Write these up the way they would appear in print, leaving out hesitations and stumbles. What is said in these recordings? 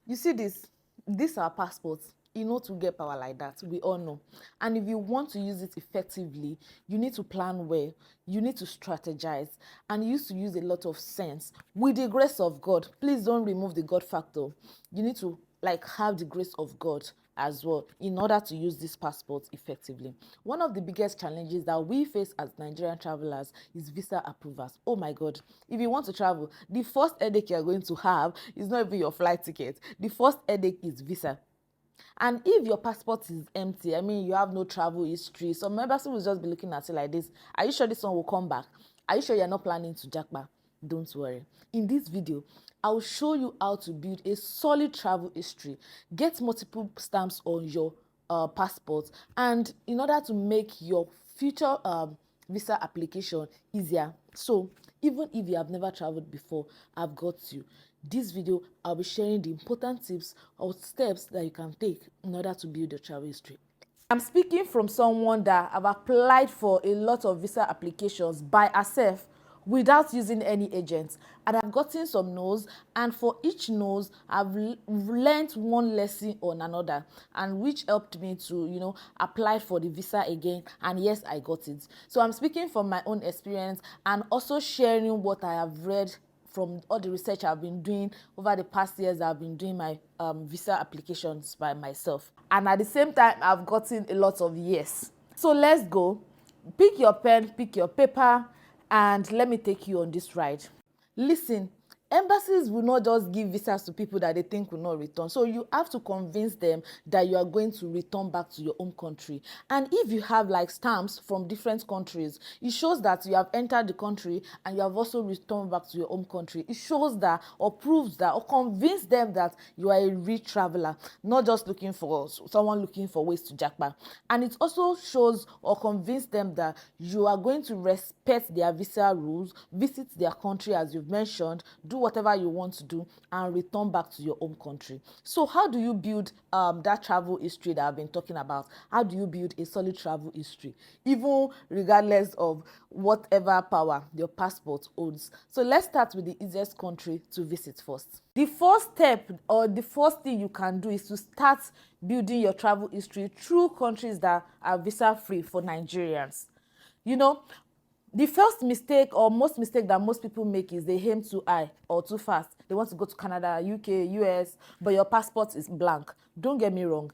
You see this our passport. To get power like that, we all know. And if you want to use it effectively, you need to plan well, you need to strategize, and you used to use a lot of sense. With the grace of God, please don't remove the God factor. You need to have the grace of God as well in order to use this passport effectively. One of the biggest challenges that we face as Nigerian travelers is visa approvals. Oh my God, if you want to travel, the first headache you're going to have is not even your flight ticket. The first headache is visa. And if your passport is empty, you have no travel history, some embassy will just be looking at you like this. Are you sure this one will come back? Are you sure you're not planning to jackpot? Don't worry. In this video, I will show you how to build a solid travel history, get multiple stamps on your passport, and in order to make your future visa application easier. So even if you have never traveled before, I've got you. This video, I'll be sharing the important tips or steps that you can take in order to build your travel history. I'm speaking from someone that have applied for a lot of visa applications by herself without using any agents, and I've gotten some no's, and for each no's I've learned one lesson on another, and which helped me to apply for the visa again, and yes, I got it. So I'm speaking from my own experience and also sharing what I have read from all the research I've been doing over the past years. I've been doing my visa applications by myself, and at the same time I've gotten a lot of yes. So let's go. Pick your pen, pick your paper, and let me take you on this ride. Listen, embassies will not just give visas to people that they think will not return. So you have to convince them that you are going to return back to your own country. And if you have stamps from different countries, it shows that you have entered the country and you have also returned back to your home country. It shows that, or proves that, or convince them that you are a real traveler, not just looking for someone looking for ways to jackpot. And it also shows or convince them that you are going to respect their visa rules, visit their country as you've mentioned, do whatever you want to do, and return back to your home country. So how do you build that travel history that I've been talking about? How do you build a solid travel history, even regardless of whatever power your passport owns? So let's start with the easiest country to visit first. The first step, or the first thing you can do, is to start building your travel history through countries that are visa free for Nigerians. The first mistake or most mistake that most people make is they aim too high or too fast. They want to go to Canada, UK, US, but your passport is blank. Don't get me wrong.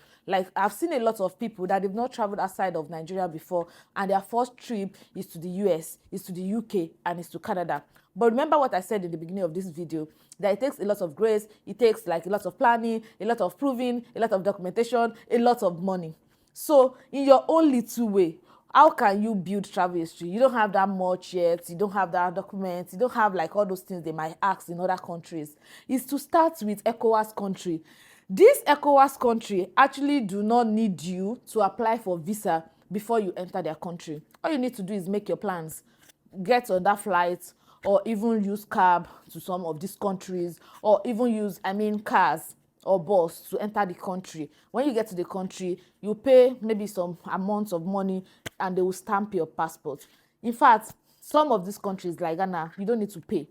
I've seen a lot of people that they've not traveled outside of Nigeria before, and their first trip is to the US, is to the UK, and is to Canada. But remember what I said in the beginning of this video, that it takes a lot of grace, it takes a lot of planning, a lot of proving, a lot of documentation, a lot of money. So in your own little way, how can you build travel history? You don't have that much yet, you don't have that documents, you don't have all those things they might ask in other countries. Is to start with ECOWAS country. This ECOWAS country actually do not need you to apply for visa before you enter their country. All you need to do is make your plans, get on that flight, or even use cab to some of these countries, or even use cars or bus to enter the country. When you get to the country, you pay maybe some amount of money and they will stamp your passport. In fact, some of these countries like Ghana, you don't need to pay.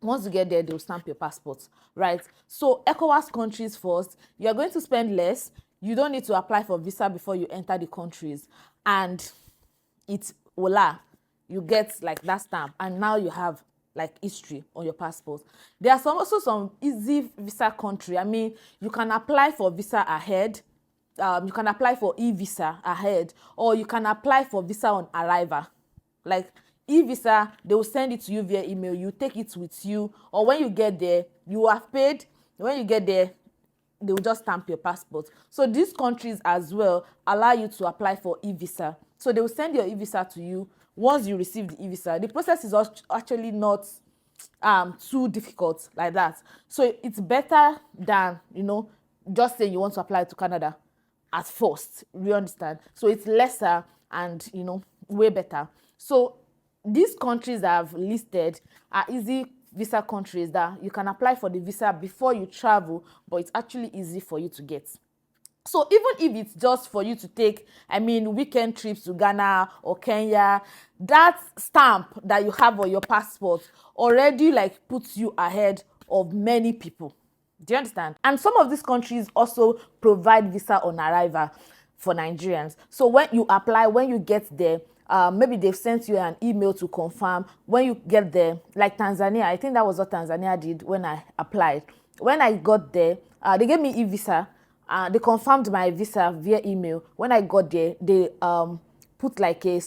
Once you get there, they will stamp your passport, right? So ECOWAS countries first, you're going to spend less. You don't need to apply for visa before you enter the countries, and it's voila, you get that stamp, and now you have history on your passport. There are also some easy visa country. You can apply for visa ahead. You can apply for e-visa ahead, or you can apply for visa on arrival. E-visa, they will send it to you via email. You take it with you, or when you get there, you have paid. When you get there, they will just stamp your passport. So these countries as well allow you to apply for e-visa. So they will send your e-visa to you. Once you receive the e-visa, the process is actually not too difficult like that. So it's better than just saying you want to apply to Canada at first. You understand? So it's lesser and way better. So these countries that I've listed are easy visa countries that you can apply for the visa before you travel, but it's actually easy for you to get. So even if it's just for you to take, weekend trips to Ghana or Kenya, that stamp that you have on your passport already puts you ahead of many people. Do you understand? And some of these countries also provide visa on arrival for Nigerians. So when you apply, when you get there, maybe they've sent you an email to confirm. When you get there, like Tanzania, I think that was what Tanzania did when I applied. When I got there, they gave me e-visa. They confirmed my visa via email. When I got there, they put like a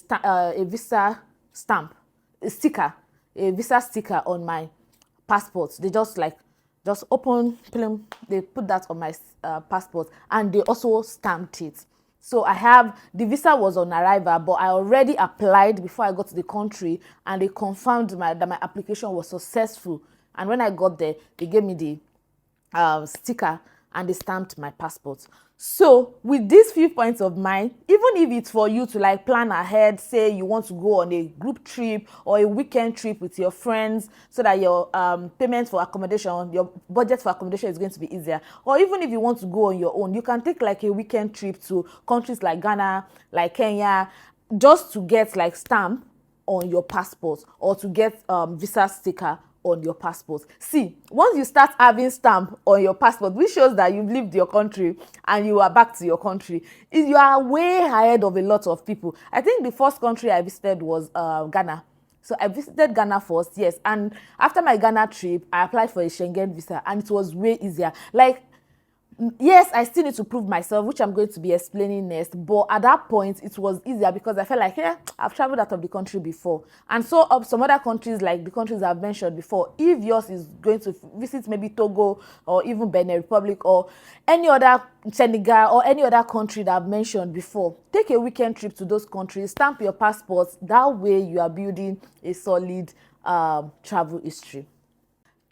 visa stamp, a sticker, a visa sticker on my passport. They just open, they put that on my passport, and they also stamped it. So I have, the visa was on arrival, but I already applied before I got to the country, and they confirmed that my application was successful. And when I got there, they gave me the sticker, and they stamped my passport. So with these few points of mine, even if it's for you to like plan ahead, say you want to go on a group trip or a weekend trip with your friends, so that your payment for accommodation, your budget for accommodation is going to be easier, or even if you want to go on your own, you can take like a weekend trip to countries like Ghana, like Kenya, just to get like stamp on your passport, or to get visa sticker on your passport. See, once you start having stamp on your passport, which shows that you've lived your country and you are back to your country, you are way ahead of a lot of people. I think the first country I visited was Ghana. So I visited Ghana first, yes, and after my Ghana trip, I applied for a Schengen visa, and it was way easier. Like, yes, I still need to prove myself, which I'm going to be explaining next. But at that point, it was easier because I felt like, yeah, I've traveled out of the country before. And so some other countries, like the countries I've mentioned before, if yours is going to visit maybe Togo or even Benin Republic or any other, Senegal or any other country that I've mentioned before, take a weekend trip to those countries, stamp your passports. That way you are building a solid travel history.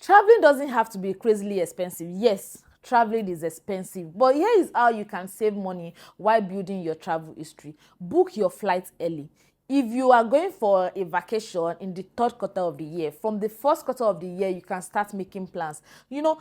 Traveling doesn't have to be crazily expensive. Yes, traveling is expensive, but here is how you can save money while building your travel history. Book your flights early. If you are going for a vacation in the third quarter of the year, from the first quarter of the year, you can start making plans. 2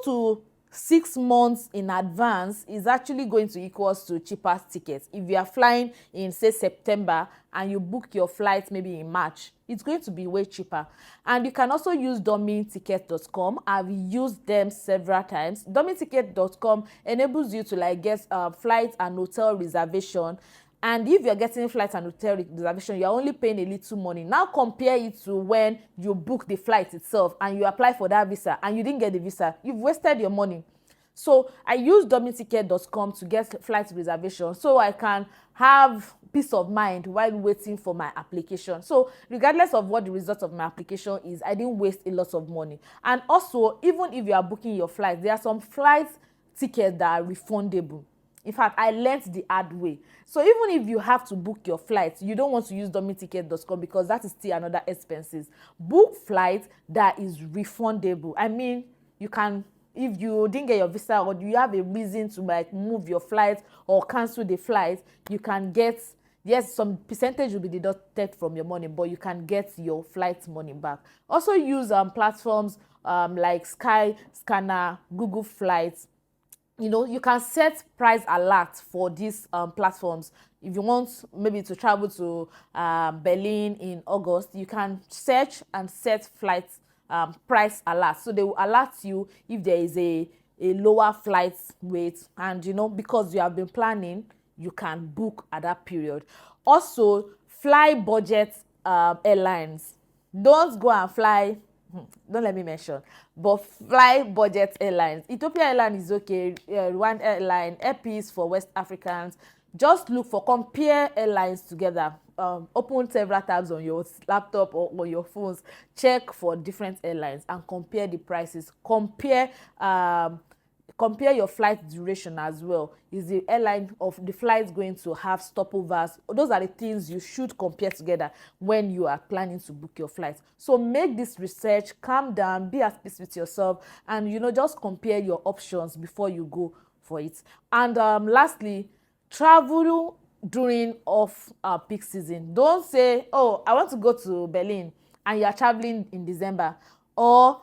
to 6 months in advance is actually going to equals to cheaper tickets. If you are flying in, say, September, and you book your flight maybe in March, it's going to be way cheaper. And you can also use dominticket.com. I've used them several times. Dominticket.com enables you to like get flight and hotel reservation. And if you're getting flight and hotel reservation, you're only paying a little money. Now compare it to when you book the flight itself and you apply for that visa and you didn't get the visa. You've wasted your money. So I use dominticket.com to get flight reservation so I can have peace of mind while waiting for my application. So regardless of what the result of my application is, I didn't waste a lot of money. And also, even if you are booking your flight, there are some flight tickets that are refundable. In fact, I learned the hard way. So even if you have to book your flight, you don't want to use dominticket.com because that is still another expenses. Book flight that is refundable. I mean, you can, if you didn't get your visa or you have a reason to like move your flight or cancel the flight, you can get, yes, some percentage will be deducted from your money, but you can get your flight money back. Also use platforms like Skyscanner, Google Flights. You can set price alerts for these platforms. If you want maybe to travel to Berlin in August, you can search and set flight price alerts. So they will alert you if there is a lower flight rate, and because you have been planning, you can book at that period. Also, fly budget airlines. Don't go and fly, don't let me mention, but fly budget airlines. Ethiopia Airline is okay, Rwanda Airline, Air Peace for West Africans. Just compare airlines together. Open several tabs on your laptop or on your phones. Check for different airlines and compare the prices. Compare your flight duration as well. Is the airline of the flight going to have stopovers? Those are the things you should compare together when you are planning to book your flight. So make this research, calm down, be at peace with yourself, and just compare your options before you go for it. And lastly, travel during off peak season. Don't say, oh, I want to go to Berlin, and you are traveling in December. Or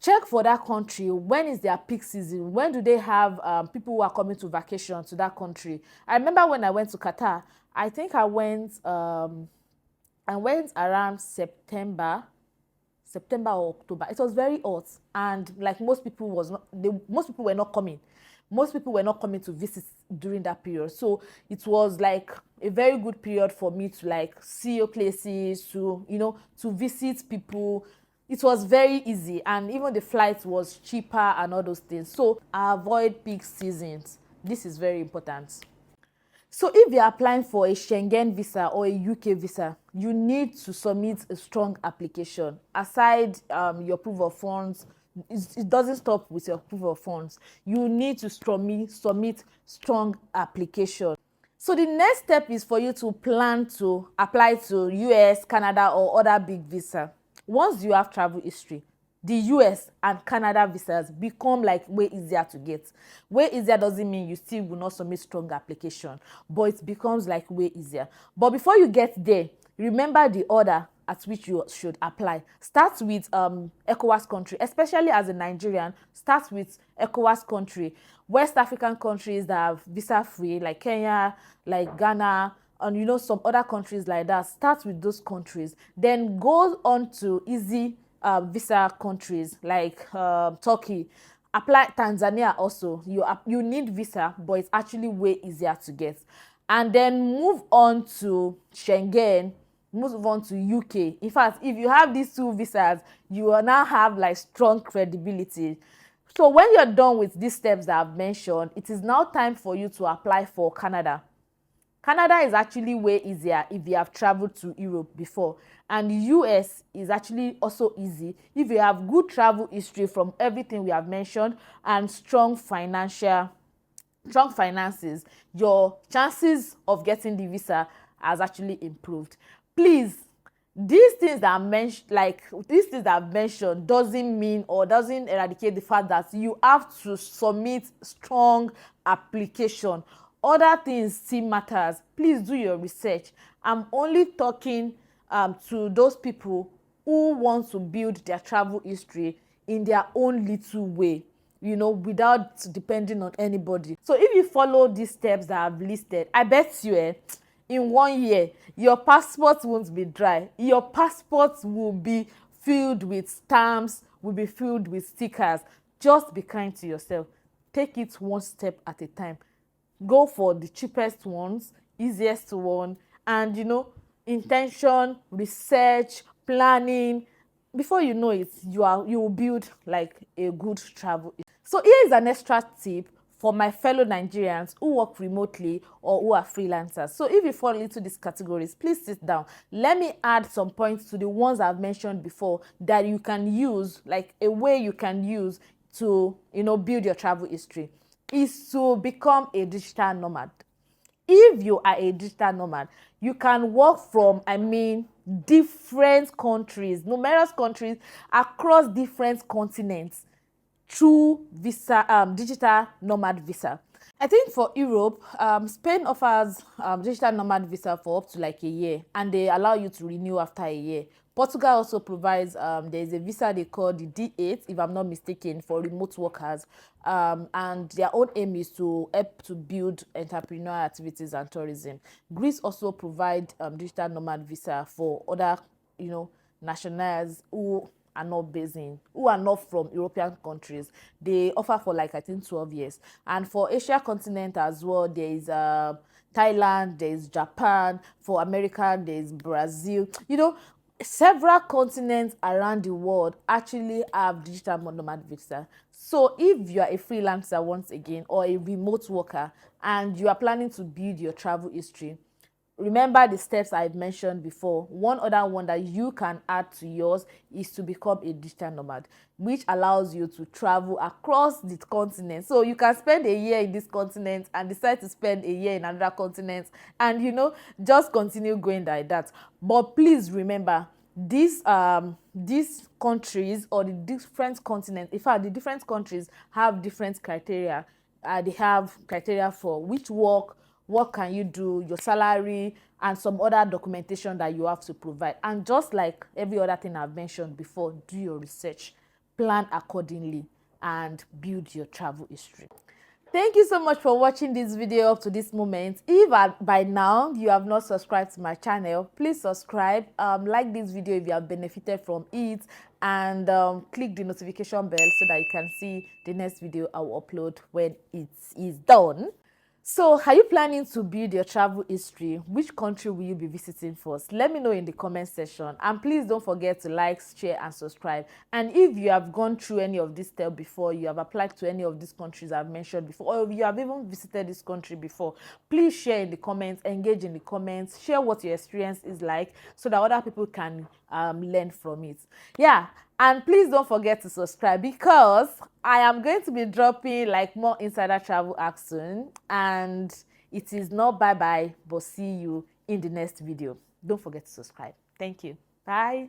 check for that country, when is their peak season, when do they have people who are coming to vacation to that country. I remember when I went to Qatar, I think I went around September September or October. It was very hot, and like most people most people were not coming. Most people were not coming to visit during that period. So it was like a very good period for me to like see your places, to to visit people. It was very easy, and even the flight was cheaper and all those things. So avoid peak seasons. This is very important. So if you're applying for a Schengen visa or a UK visa, you need to submit a strong application. Aside your proof of funds, it doesn't stop with your proof of funds. You need to submit strong application. So the next step is for you to plan to apply to US, Canada, or other big visa. Once you have travel history, the US and Canada visas become like way easier to get. Way easier doesn't mean you still will not submit strong application, but it becomes like way easier. But before you get there, remember the order at which you should apply. Start with ECOWAS country, especially as a Nigerian. Start with ECOWAS country. West African countries that have visa free, like Kenya, like Ghana, and some other countries like that. Start with those countries, then go on to easy visa countries like Turkey. Apply Tanzania also. You need visa, but it's actually way easier to get. And then move on to Schengen, move on to UK. In fact, if you have these two visas, you will now have like strong credibility. So when you're done with these steps that I've mentioned, it is now time for you to apply for Canada. Canada is actually way easier if you have traveled to Europe before, and the US is actually also easy if you have good travel history from everything we have mentioned and strong finances. Your chances of getting the visa has actually improved. Please, these things that I've mentioned doesn't mean or doesn't eradicate the fact that you have to submit strong application. Other things still matters. Please do your research. I'm only talking to those people who want to build their travel history in their own little way, without depending on anybody. So if you follow these steps that I've listed, I bet you in 1 year your passport won't be dry. Your passport will be filled with stamps, will be filled with stickers. Just be kind to yourself. Take it one step at a time. Go for the cheapest ones, easiest one, and intention, research, planning. Before you know it, you will build like a good travel. So here is an extra tip for my fellow Nigerians who work remotely or who are freelancers. So if you fall into these categories, please sit down. Let me add some points to the ones I've mentioned before that you can use, like a way you can use to build your travel history is to become a digital nomad. If you are a digital nomad, you can work from different countries, numerous countries across different continents through digital nomad visa. I think for Europe, Spain offers digital nomad visa for up to like a year, and they allow you to renew after a year. Portugal also provides, there's a visa they call the D8, if I'm not mistaken, for remote workers. And their own aim is to help to build entrepreneurial activities and tourism. Greece also provides digital nomad visa for other, nationals who are not from European countries. They offer for like I think 12 years. And for Asia continent as well, there is Thailand, there is Japan. For America, there is Brazil. Several continents around the world actually have digital nomad visa. So if you are a freelancer once again or a remote worker and you are planning to build your travel history, remember the steps I've mentioned before. One other one that you can add to yours is to become a digital nomad, which allows you to travel across the continent. So you can spend a year in this continent and decide to spend a year in another continent and, just continue going like that. But please remember, these countries or the different continents, in fact, the different countries have different criteria. They have criteria for which work, what can you do, your salary, and some other documentation that you have to provide. And just like every other thing I've mentioned before, do your research, plan accordingly, and build your travel history. Thank you so much for watching this video up to this moment. If by now you have not subscribed to my channel, please subscribe. Like this video if you have benefited from it, and click the notification bell so that you can see the next video I will upload when it is done. So, are you planning to build your travel history? Which country will you be visiting first? Let me know in the comment section. And please don't forget to like, share, and subscribe. And if you have gone through any of this step before, you have applied to any of these countries I've mentioned before, or you have even visited this country before, please share in the comments, engage in the comments, share what your experience is like so that other people can learn from it. Yeah. And please don't forget to subscribe because I am going to be dropping like more insider travel hacks soon. And it is not bye-bye, but see you in the next video. Don't forget to subscribe. Thank you. Bye.